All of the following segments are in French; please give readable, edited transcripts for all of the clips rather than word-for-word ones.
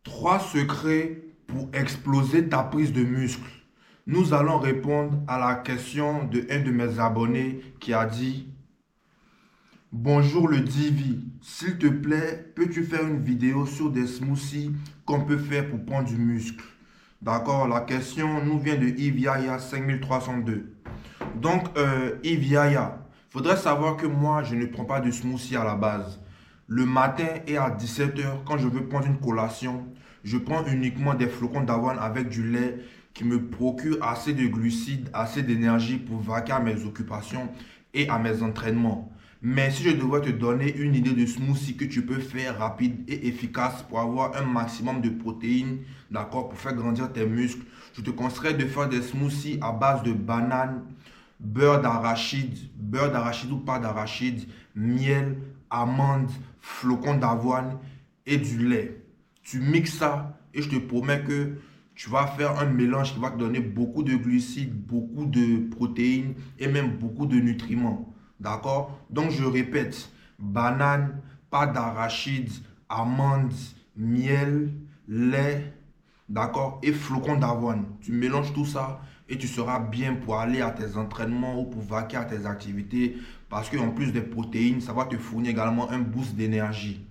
Trois secrets pour exploser ta prise de muscle. Nous allons répondre à la question de un de mes abonnés qui a dit: Bonjour le Divi, s'il te plaît, peux-tu faire une vidéo sur des smoothies qu'on peut faire pour prendre du muscle? D'accord, la question nous vient de Yves Yaya 5302. Donc, Yves Yaya, faudrait savoir que moi, je ne prends pas de smoothie à la base. Le matin et à 17 h, quand je veux prendre une collation, je prends uniquement des flocons d'avoine avec du lait qui me procure assez de glucides, assez d'énergie pour vaquer à mes occupations et à mes entraînements. Mais si je devrais te donner une idée de smoothie que tu peux faire rapide et efficace pour avoir un maximum de protéines, d'accord, pour faire grandir tes muscles, je te conseillerais de faire des smoothies à base de bananes, beurre d'arachide ou pas d'arachide, miel, amandes, flocons d'avoine et du lait. Tu mixes ça et je te promets que tu vas faire un mélange qui va te donner beaucoup de glucides, beaucoup de protéines et même beaucoup de nutriments. D'accord? Donc je répète, banane, pâte d'arachide, amandes, miel, lait, d'accord? Et flocons d'avoine. Tu mélanges tout ça et tu seras bien pour aller à tes entraînements ou pour vaquer à tes activités parce qu'en plus des protéines, ça va te fournir également un boost d'énergie.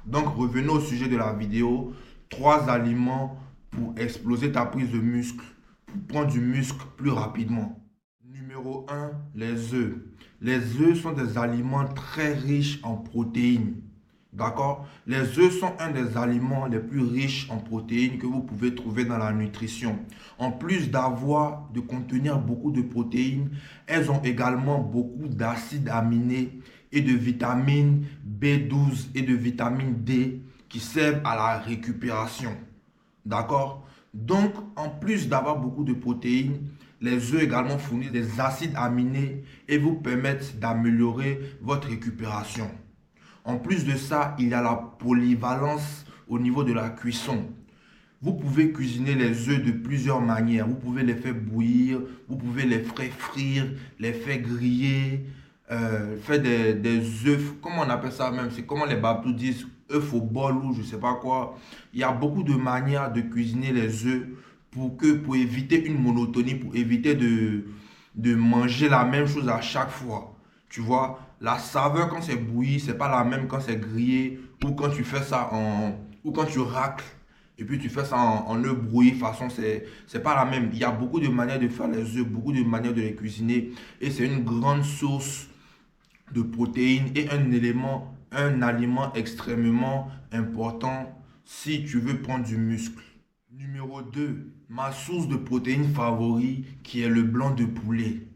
Donc revenons au sujet de la vidéo. Trois aliments pour exploser ta prise de muscle, pour prendre du muscle plus rapidement. Numéro un, les œufs. Les œufs sont des aliments très riches en protéines. D'accord? Les œufs sont un des aliments les plus riches en protéines que vous pouvez trouver dans la nutrition. En plus de contenir beaucoup de protéines, elles ont également beaucoup d'acides aminés et de vitamines B12 et de vitamine D qui servent à la récupération. D'accord? Donc, en plus d'avoir beaucoup de protéines, les œufs également fournissent des acides aminés et vous permettent d'améliorer votre récupération. En plus de ça, il y a la polyvalence au niveau de la cuisson. Vous pouvez cuisiner les œufs de plusieurs manières. Vous pouvez les faire bouillir, vous pouvez les faire frire, les faire griller, faire des œufs, comment on appelle ça même? C'est comment les babous disent, œufs au bol ou je ne sais pas quoi. Il y a beaucoup de manières de cuisiner les œufs pour éviter une monotonie, pour éviter de manger la même chose à chaque fois. Tu vois, la saveur quand c'est bouilli, c'est pas la même quand c'est grillé ou quand tu fais ça ou quand tu racles et puis tu fais ça en œufs brouillés. De toute façon, c'est pas la même. Il y a beaucoup de manières de faire les œufs, beaucoup de manières de les cuisiner et c'est une grande source de protéines et un aliment extrêmement important si tu veux prendre du muscle. Numéro 2, ma source de protéines favori qui est le blanc de poulet.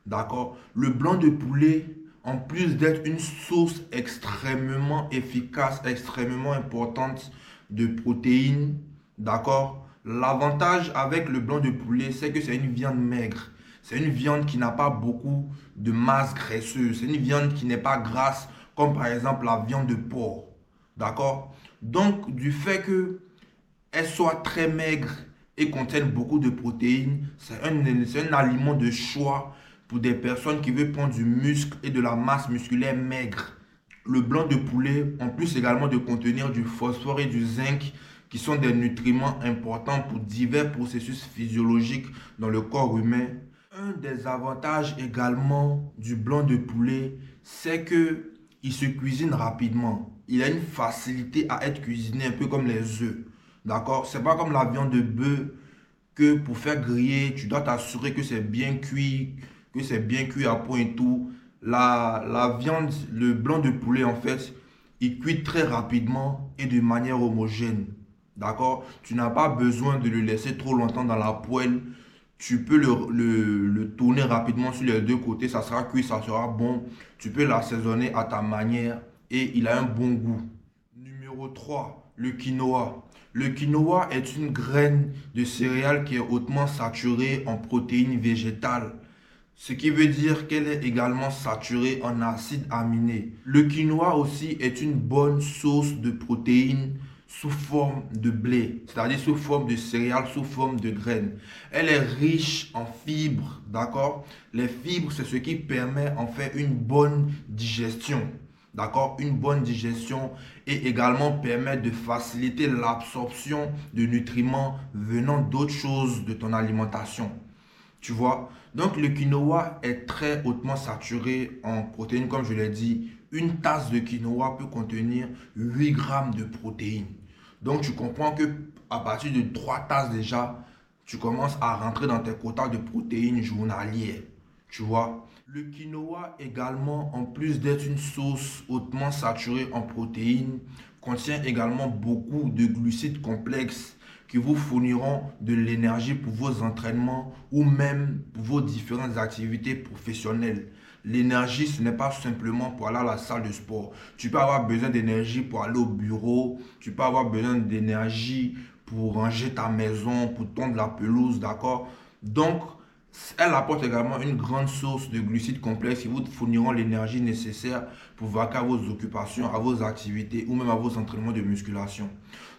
D'accord? Le blanc de poulet, en plus d'être une source extrêmement efficace, extrêmement importante de protéines, d'accord? L'avantage avec le blanc de poulet, c'est que c'est une viande maigre. C'est une viande qui n'a pas beaucoup de masse graisseuse. C'est une viande qui n'est pas grasse, comme par exemple la viande de porc. D'accord? Donc, du fait que elle soit très maigre et contienne beaucoup de protéines, c'est un aliment de choix pour des personnes qui veulent prendre du muscle et de la masse musculaire maigre. Le blanc de poulet, en plus également de contenir du phosphore et du zinc, qui sont des nutriments importants pour divers processus physiologiques dans le corps humain. Un des avantages également du blanc de poulet, c'est que il se cuisine rapidement. Il a une facilité à être cuisiné un peu comme les œufs. D'accord? C'est pas comme la viande de bœuf que pour faire griller, tu dois t'assurer que c'est bien cuit, que c'est bien cuit à point et tout. La viande, le blanc de poulet en fait, il cuit très rapidement et de manière homogène. D'accord? Tu n'as pas besoin de le laisser trop longtemps dans la poêle. Tu peux le tourner rapidement sur les deux côtés, ça sera cuit, ça sera bon. Tu peux l'assaisonner à ta manière et il a un bon goût. Numéro 3, le quinoa. Le quinoa est une graine de céréales qui est hautement saturée en protéines végétales, ce qui veut dire qu'elle est également saturée en acides aminés. Le quinoa aussi est une bonne source de protéines sous forme de blé, c'est-à-dire sous forme de céréales, sous forme de graines. Elle est riche en fibres, d'accord? Les fibres, c'est ce qui permet en fait une bonne digestion. d'accord, une bonne digestion et également permettre de faciliter l'absorption de nutriments venant d'autres choses de ton alimentation. Tu vois? Donc le quinoa est très hautement saturé en protéines, comme je l'ai dit. Une tasse de quinoa peut contenir 8 grammes de protéines. Donc tu comprends que à partir de 3 tasses déjà, tu commences à rentrer dans tes quotas de protéines journalières. Tu vois? Le quinoa également, en plus d'être une source hautement saturée en protéines, contient également beaucoup de glucides complexes qui vous fourniront de l'énergie pour vos entraînements ou même pour vos différentes activités professionnelles. L'énergie, ce n'est pas simplement pour aller à la salle de sport. Tu peux avoir besoin d'énergie pour aller au bureau, tu peux avoir besoin d'énergie pour ranger ta maison, pour tondre la pelouse, d'accord? Donc, elle apporte également une grande source de glucides complexes qui vous fourniront l'énergie nécessaire pour vaquer à vos occupations, à vos activités ou même à vos entraînements de musculation.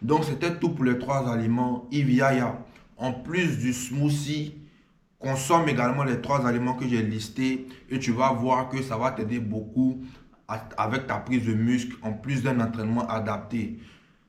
Donc c'était tout pour les 3 aliments Iviaya. En plus du smoothie, consomme également les 3 aliments que j'ai listés et tu vas voir que ça va t'aider beaucoup avec ta prise de muscle en plus d'un entraînement adapté.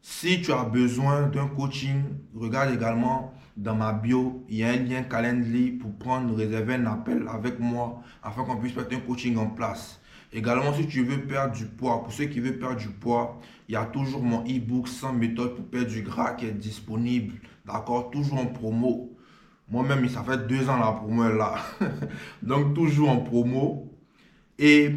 Si tu as besoin d'un coaching, regarde également dans ma bio, il y a un lien Calendly pour réserver un appel avec moi afin qu'on puisse mettre un coaching en place. Également, si tu veux perdre du poids, pour ceux qui veulent perdre du poids, il y a toujours mon e-book 100 méthodes pour perdre du gras qui est disponible, d'accord, toujours en promo. Moi-même, ça fait 2 ans la promo est là. Donc, toujours en promo. Et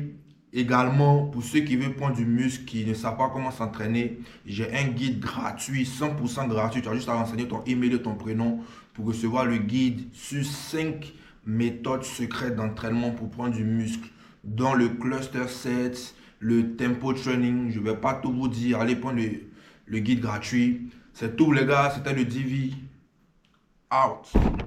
également, pour ceux qui veulent prendre du muscle, qui ne savent pas comment s'entraîner, j'ai un guide gratuit, 100% gratuit. Tu as juste à renseigner ton email et ton prénom pour recevoir le guide sur 5 méthodes secrètes d'entraînement pour prendre du muscle, dans le cluster set, le tempo training. Je ne vais pas tout vous dire. Allez prendre le guide gratuit. C'est tout les gars, c'était le Divi. Out.